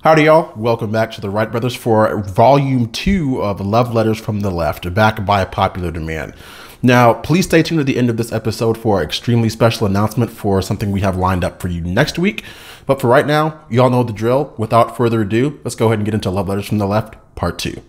Howdy, y'all. Welcome back to the Wright Brothers for Volume 2 of Love Letters from the Left, back by popular demand. Now, please stay tuned at the end of this episode for an extremely special announcement for something we have lined up for you next week. But for right now, y'all know the drill. Without further ado, let's go ahead and get into Love Letters from the Left, Part 2.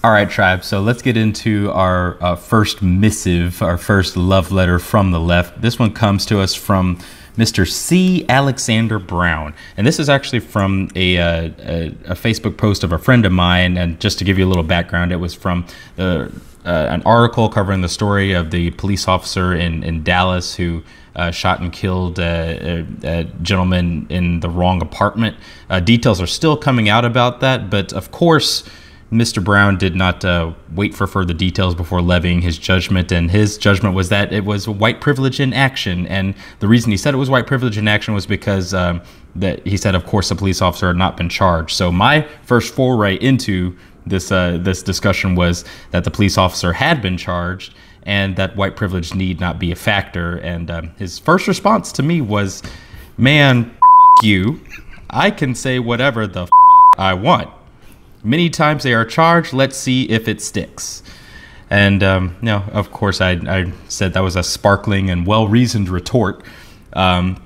All right, tribe. So let's get into our first missive, our first love letter from the left. This one comes to us from Mr. C. Alexander Brown. And this is actually from a Facebook post of a friend of mine. And just to give you a little background, it was from an article covering the story of the police officer in Dallas who shot and killed a gentleman in the wrong apartment. Details are still coming out about that, but of course, Mr. Brown did not wait for further details before levying his judgment, and his judgment was that it was white privilege in action. And the reason he said it was white privilege in action was because that he said, of course, the police officer had not been charged. So my first foray into this discussion was that the police officer had been charged and that white privilege need not be a factor. And his first response to me was, "Man, you, I can say whatever the I want. Many times they are charged. Let's see if it sticks." And of course, I said that was a sparkling and well-reasoned retort. And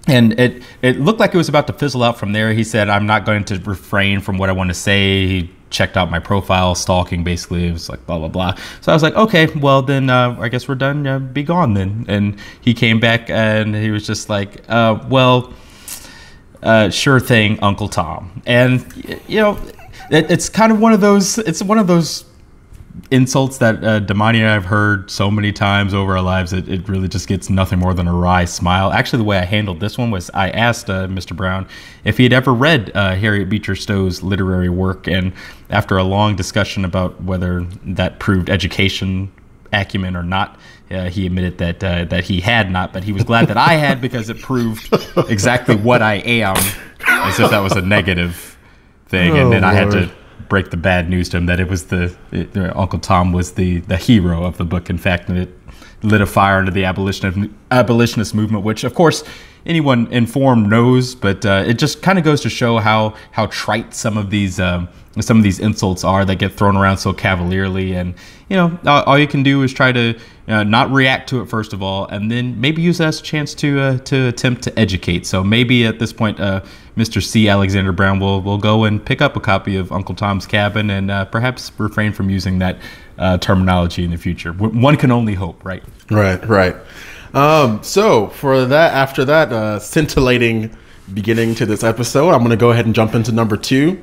it looked like it was about to fizzle out from there. He said, "I'm not going to refrain from what I want to say." He checked out my profile, stalking, basically. It was like blah, blah, blah. So I was like, okay, well, then I guess we're done. Be gone then. And he came back and he was just like, sure thing, Uncle Tom. And, you know, it's kind of one of those insults that Damani and I have heard so many times over our lives. It really just gets nothing more than a wry smile. Actually, the way I handled this one was I asked Mr. Brown if he had ever read Harriet Beecher Stowe's literary work, and after a long discussion about whether that proved education acumen or not, he admitted that he had not, but he was glad that I had because it proved exactly what I am, as if that was a negative thing. And then I had to break the bad news to him that it was Uncle Tom was the hero of the book, in fact, and it lit a fire into the abolitionist movement, which of course anyone informed knows, but it just kind of goes to show how trite some of these insults are that get thrown around so cavalierly. And you know, all you can do is try to not react to it first of all, and then maybe use that as a chance to attempt to educate. So maybe at this point, Mr. C. Alexander Brown will go and pick up a copy of Uncle Tom's Cabin and perhaps refrain from using that terminology in the future. One can only hope, right? Right. So for that, after that scintillating beginning to this episode, I'm going to go ahead and jump into number 2.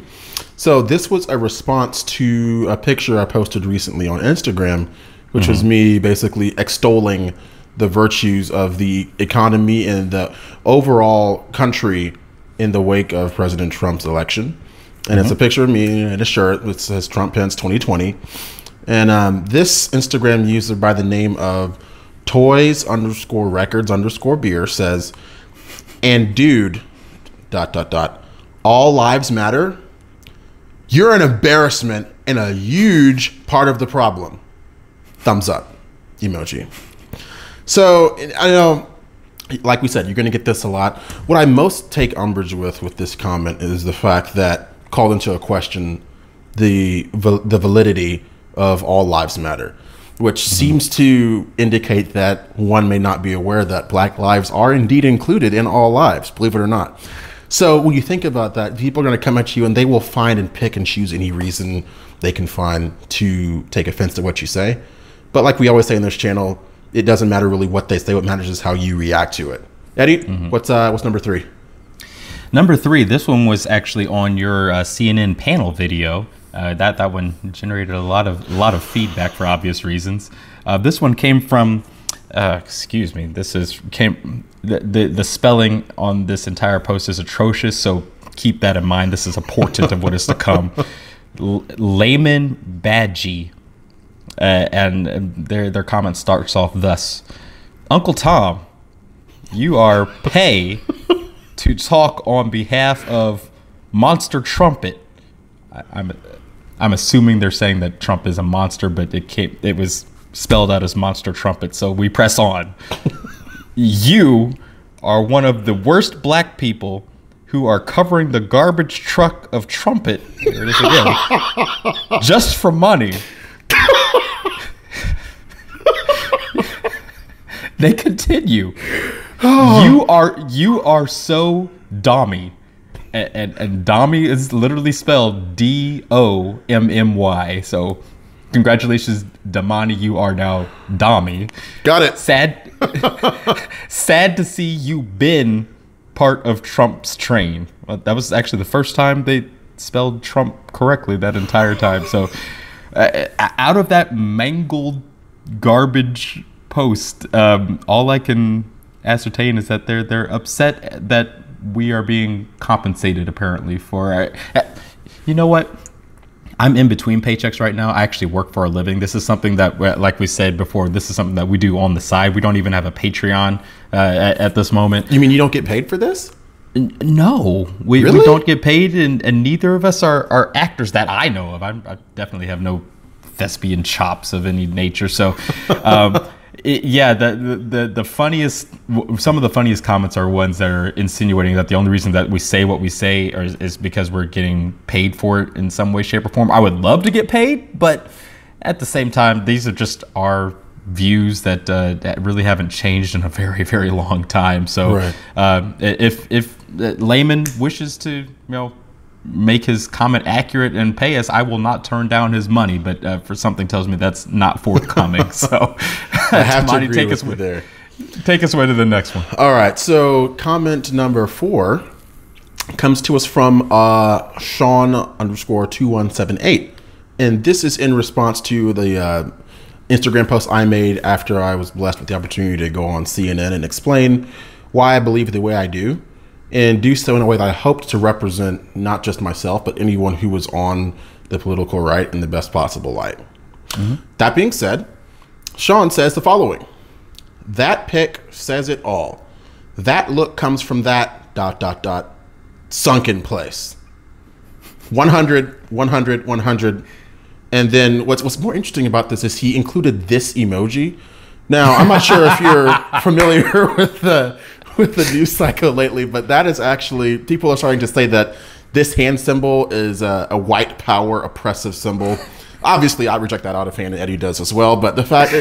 So this was a response to a picture I posted recently on Instagram, which was me basically extolling the virtues of the economy and the overall country in the wake of President Trump's election. And it's a picture of me in a shirt that says Trump Pence 2020. And this Instagram user by the name of toys_records_beer says, "And dude, ... all lives matter. You're an embarrassment and a huge part of the problem. Thumbs up emoji." So I know, like we said, you're going to get this a lot. What I most take umbrage with this comment is the fact that called into a question the validity of all lives matter, which seems to indicate that one may not be aware that Black lives are indeed included in all lives, believe it or not. So when you think about that, people are going to come at you and they will find and pick and choose any reason they can find to take offense to what you say. But like we always say in this channel, it doesn't matter really what they say. What matters is how you react to it. Eddie, what's number 3? Number 3, this one was actually on your CNN panel video. That one generated a lot of feedback for obvious reasons. This one came from, excuse me, the spelling on this entire post is atrocious, so keep that in mind. This is a portent of what is to come. Layman Badgie. And their comment starts off thus: "Uncle Tom, you are pay to talk on behalf of Monster Trumpet. I'm assuming they're saying that Trump is a monster, but it was spelled out as monster trumpet. So we press on. You are one of the worst black people who are covering the garbage truck of trumpet. Here it is again. Just for money. They continue. You are so dommy. And dommy is literally spelled D-O-M-M-Y. So congratulations, Damani, you are now dommy. Got it. Sad to see you been part of Trump's train. Well, that was actually the first time they spelled Trump correctly that entire time. So out of that mangled garbage post, all I can ascertain is that they're upset that we are being compensated apparently for you know what, I'm in between paychecks right now. I actually work for a living. This is something that, like we said before, this is something that we do on the side. We don't even have a Patreon at this moment. You mean you don't get paid for this? No, we don't get paid, and neither of us are actors that I know of. I definitely have no thespian chops of any nature. So the funniest, some of the funniest comments are ones that are insinuating that the only reason that we say what we say is because we're getting paid for it in some way, shape, or form. I would love to get paid, but at the same time, these are just our views that really haven't changed in a very, very long time. So right. If layman wishes to, make his comment accurate and pay us, I will not turn down his money, but for something tells me that's not forthcoming. So I have to agree with you there. Take us away to the next one. All right, so comment number 4 comes to us from Sean_2178, and this is in response to the Instagram post I made after I was blessed with the opportunity to go on CNN and explain why I believe the way I do, and do so in a way that I hoped to represent not just myself, but anyone who was on the political right in the best possible light. Mm-hmm. That being said, Sean says the following: that pic says it all. That look comes from that ... sunken place. 100, 100, 100. And then what's more interesting about this is he included this emoji. Now, I'm not sure if you're familiar with the news cycle lately, but that is actually, people are starting to say that this hand symbol is a white power oppressive symbol. Obviously, I reject that out of hand, and Eddie does as well. But the fact,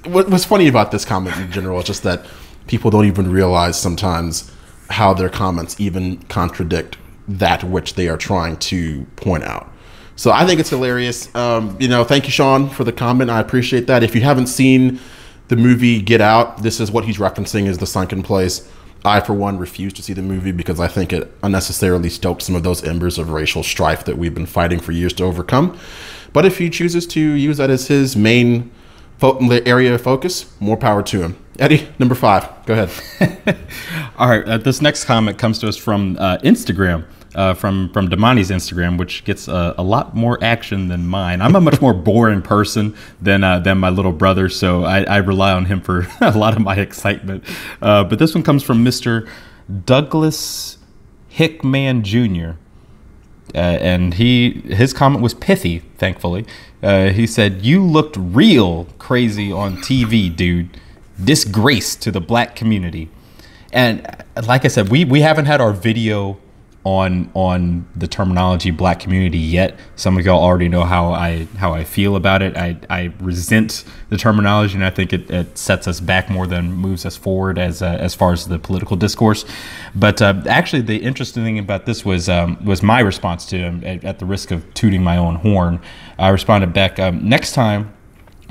what's funny about this comment in general is just that people don't even realize sometimes how their comments even contradict that which they are trying to point out. So I think it's hilarious. Thank you, Sean, for the comment. I appreciate that. If you haven't seen the movie Get Out, this is what he's referencing is the sunken place. I, for one, refuse to see the movie because I think it unnecessarily stoked some of those embers of racial strife that we've been fighting for years to overcome. But if he chooses to use that as his main area of focus, more power to him. Eddie, number 5, go ahead. All right, this next comment comes to us from Instagram. From Damani's Instagram, which gets a lot more action than mine. I'm a much more boring person than my little brother, so I rely on him for a lot of my excitement. But this one comes from Mr. Douglas Hickman Jr. And his comment was pithy, thankfully. He said, "You looked real crazy on TV, dude. Disgrace to the black community." And like I said, we haven't had our video on the terminology black community yet. Some of y'all already know how I feel about it. I resent the terminology, and I think it sets us back more than moves us forward as far as the political discourse. But actually, the interesting thing about this was my response to him. At the risk of tooting my own horn, I responded back, next time,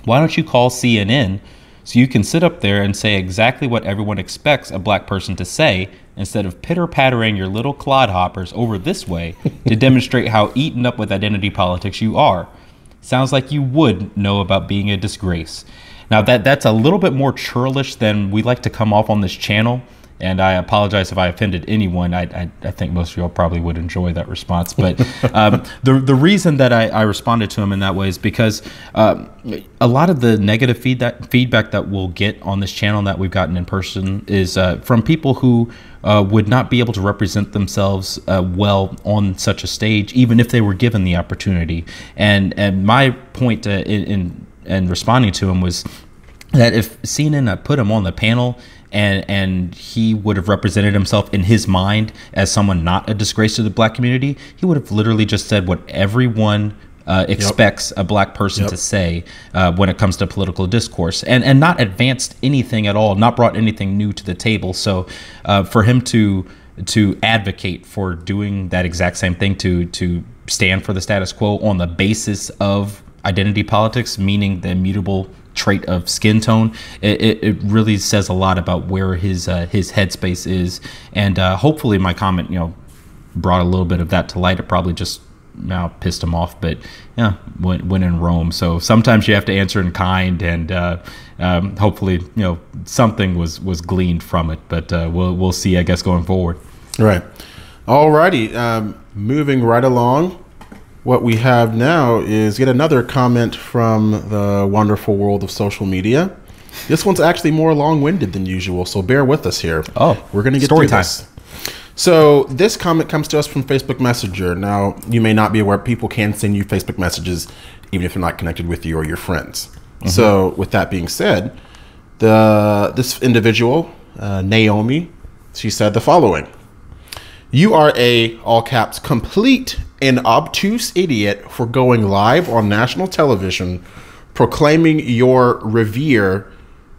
why don't you call CNN so you can sit up there and say exactly what everyone expects a black person to say, instead of pitter-pattering your little clodhoppers over this way to demonstrate how eaten up with identity politics you are. Sounds like you would know about being a disgrace. Now that's a little bit more churlish than we like to come off on this channel, And I apologize if I offended anyone. I think most of y'all probably would enjoy that response. But the reason that I responded to him in that way is because a lot of the negative feedback that we'll get on this channel that we've gotten in person is from people who would not be able to represent themselves well on such a stage, even if they were given the opportunity. And my point in responding to him was that if CNN had put him on the panel and he would have represented himself in his mind as someone not a disgrace to the black community, he would have literally just said what everyone expects a black person to say when it comes to political discourse, and not advanced anything at all, not brought anything new to the table. So for him to advocate for doing that exact same thing, to stand for the status quo on the basis of identity politics, meaning the immutable trait of skin tone, it really says a lot about where his headspace is. And hopefully my comment, brought a little bit of that to light. It probably just now pissed him off, but yeah, when in Rome. So sometimes you have to answer in kind, and hopefully something was gleaned from it. But we'll see, I guess, going forward. Right. Alrighty. Moving right along. What we have now is yet another comment from the wonderful world of social media. This one's actually more long-winded than usual, so bear with us here. Oh, we're going to get story through time. this. So this comment comes to us from Facebook Messenger. Now, you may not be aware, people can send you Facebook messages even if they're not connected with you or your friends. Mm-hmm. So with that being said, this individual, Naomi, she said the following: "You are a, all caps, complete and obtuse idiot for going live on national television proclaiming your revere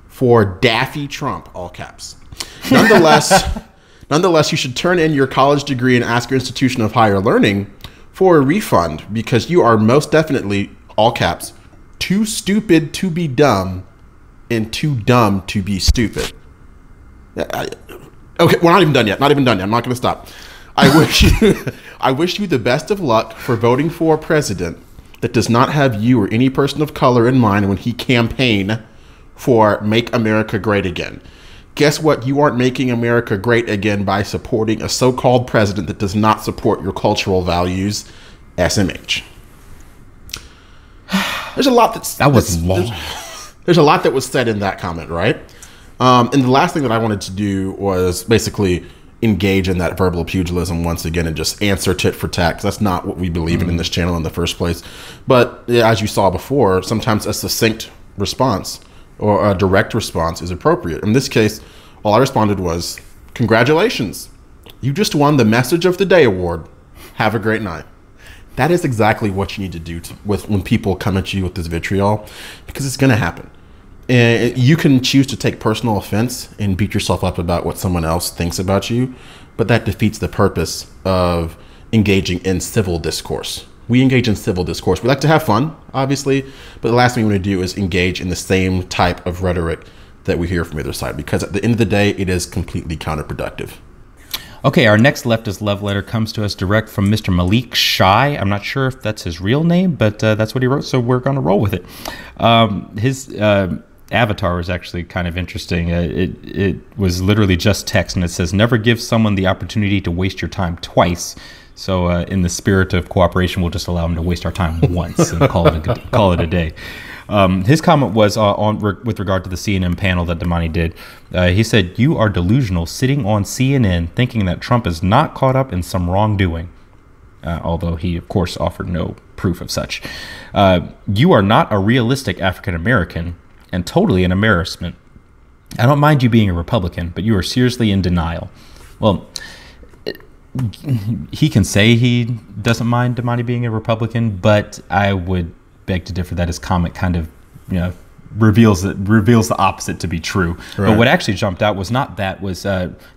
for Daffy Trump," all caps. Nonetheless, you should turn in your college degree and ask your institution of higher learning for a refund, because you are most definitely, all caps, too stupid to be dumb and too dumb to be stupid. Okay, we're not even done yet. I'm not going to stop. I wish you the best of luck for voting for a president that does not have you or any person of color in mind when he campaigned for Make America Great Again. Guess what? You aren't making America great again by supporting a so-called president that does not support your cultural values. SMH. There's a lot there's a lot that was said in that comment, right? And the last thing that I wanted to do was basically engage in that verbal pugilism once again and just answer tit for tat, because that's not what we believe in this channel in the first place. But as you saw before, sometimes a succinct response or a direct response is appropriate. In this case, all I responded was, "Congratulations, you just won the Message of the Day award. Have a great night." That is exactly what you need to do when people come at you with this vitriol, because it's going to happen. And you can choose to take personal offense and beat yourself up about what someone else thinks about you, but that defeats the purpose of engaging in civil discourse. We engage in civil discourse. We like to have fun, obviously, but the last thing we want to do is engage in the same type of rhetoric that we hear from the other side, because at the end of the day, it is completely counterproductive. Okay, our next leftist love letter comes to us direct from Mr. Malik Shai. I'm not sure if that's his real name, but that's what he wrote, so we're going to roll with it. His avatar is actually kind of interesting. It was literally just text, and it says, "Never give someone the opportunity to waste your time twice." So in the spirit of cooperation, we'll just allow him to waste our time once and call it a day. His comment was with regard to the CNN panel that Damani did. He said, "You are delusional sitting on CNN thinking that Trump is not caught up in some wrongdoing." Although he, of course, offered no proof of such. "You are not a realistic African American and totally an embarrassment. I don't mind you being a Republican, but you are seriously in denial." Well, he can say he doesn't mind Damani being a Republican, but I would beg to differ that his comment kind of, reveals the opposite to be true. Right. But what actually jumped out was not that, was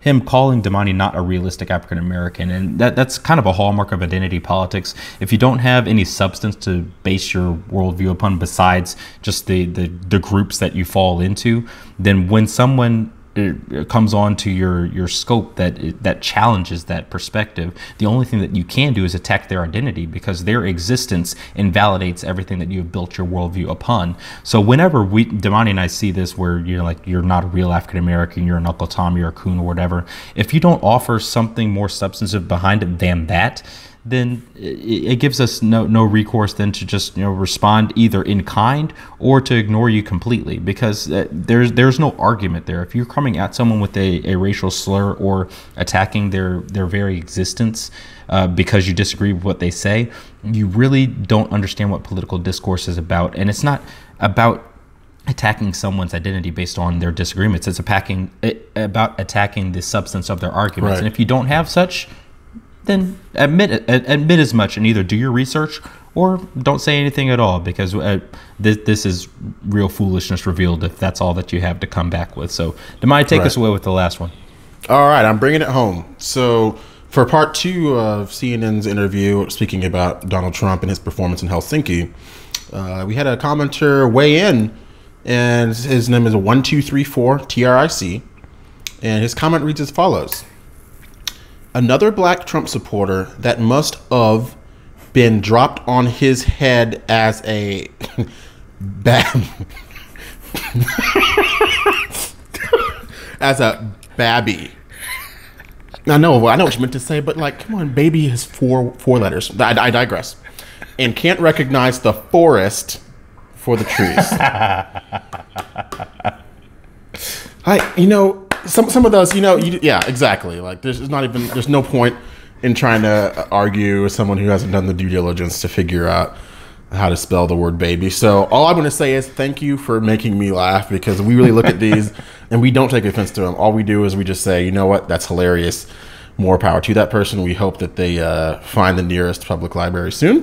him calling Damani not a realistic African American, and that's kind of a hallmark of identity politics. If you don't have any substance to base your worldview upon besides just the groups that you fall into, then when someone it comes on to your scope that challenges that perspective, the only thing that you can do is attack their identity, because their existence invalidates everything that you have built your worldview upon. So whenever Damani and I see this, where you're like, you're not a real African American, you're an Uncle Tom, you're a coon or whatever, if you don't offer something more substantive behind it than that, then it gives us no recourse than to just respond either in kind or to ignore you completely, because there's no argument there. If you're coming at someone with a racial slur or attacking their very existence because you disagree with what they say, you really don't understand what political discourse is about. And it's not about attacking someone's identity based on their disagreements. It's about attacking the substance of their arguments. Right. And if you don't have such, then admit as much, and either do your research or don't say anything at all, because this is real foolishness revealed if that's all that you have to come back with. So, Damai, take us away with the last one. All right, I'm bringing it home. So, for part 2 of CNN's interview, speaking about Donald Trump and his performance in Helsinki, we had a commenter weigh in, and his name is 1234 TRIC, and his comment reads as follows. Another black Trump supporter that must have been dropped on his head as a as a babby. I know what you meant to say, but like, come on, baby has four letters. I digress. And can't recognize the forest for the trees. Some of those, yeah, exactly. Like, there's no point in trying to argue with someone who hasn't done the due diligence to figure out how to spell the word baby. So all I'm going to say is thank you for making me laugh, because we really look at these and we don't take offense to them. All we do is we just say, you know what, that's hilarious. More power to that person. We hope that they find the nearest public library sooner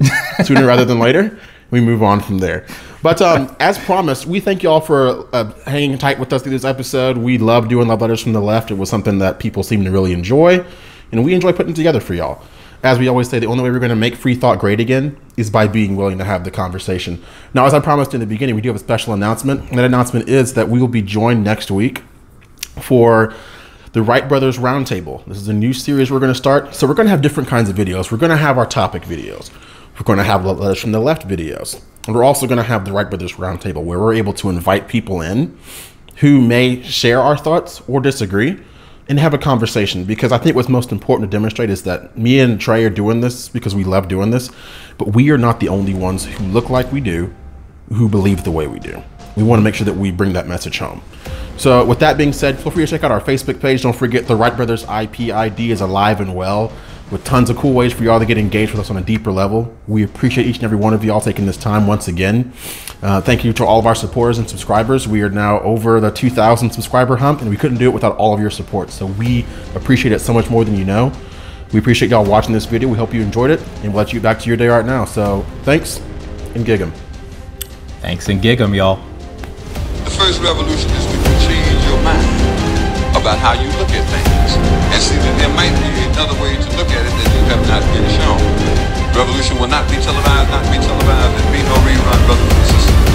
rather than later. We move on from there. But as promised, we thank you all for hanging tight with us through this episode. We love doing Love Letters from the Left. It was something that people seem to really enjoy, and we enjoy putting it together for y'all. As we always say, the only way we're going to make free thought great again is by being willing to have the conversation. Now, as I promised in the beginning, we do have a special announcement. And that announcement is that we will be joined next week for the Wright Brothers Roundtable. This is a new series we're going to start. So we're going to have different kinds of videos. We're going to have our topic videos. We're going to have Love Letters from the Left videos. And we're also going to have the Wright Brothers Roundtable, where we're able to invite people in who may share our thoughts or disagree and have a conversation. Because I think what's most important to demonstrate is that me and Trey are doing this because we love doing this, but we are not the only ones who look like we do, who believe the way we do. We want to make sure that we bring that message home. So with that being said, feel free to check out our Facebook page. Don't forget the Wright Brothers IP ID is alive and well, with tons of cool ways for y'all to get engaged with us on a deeper level. We appreciate each and every one of y'all taking this time once again. Thank you to all of our supporters and subscribers. We are now over the 2,000 subscriber hump, and we couldn't do it without all of your support. So we appreciate it so much more than you know. We appreciate y'all watching this video. We hope you enjoyed it, and we'll let you back to your day right now. So thanks, and gig 'em. Thanks, and gig 'em, y'all. The first revolution is when you change your mind about how you look at things and see that there might be another way to look at it that you have not been shown. Revolution will not be televised, and be no rerun, brothers and sisters.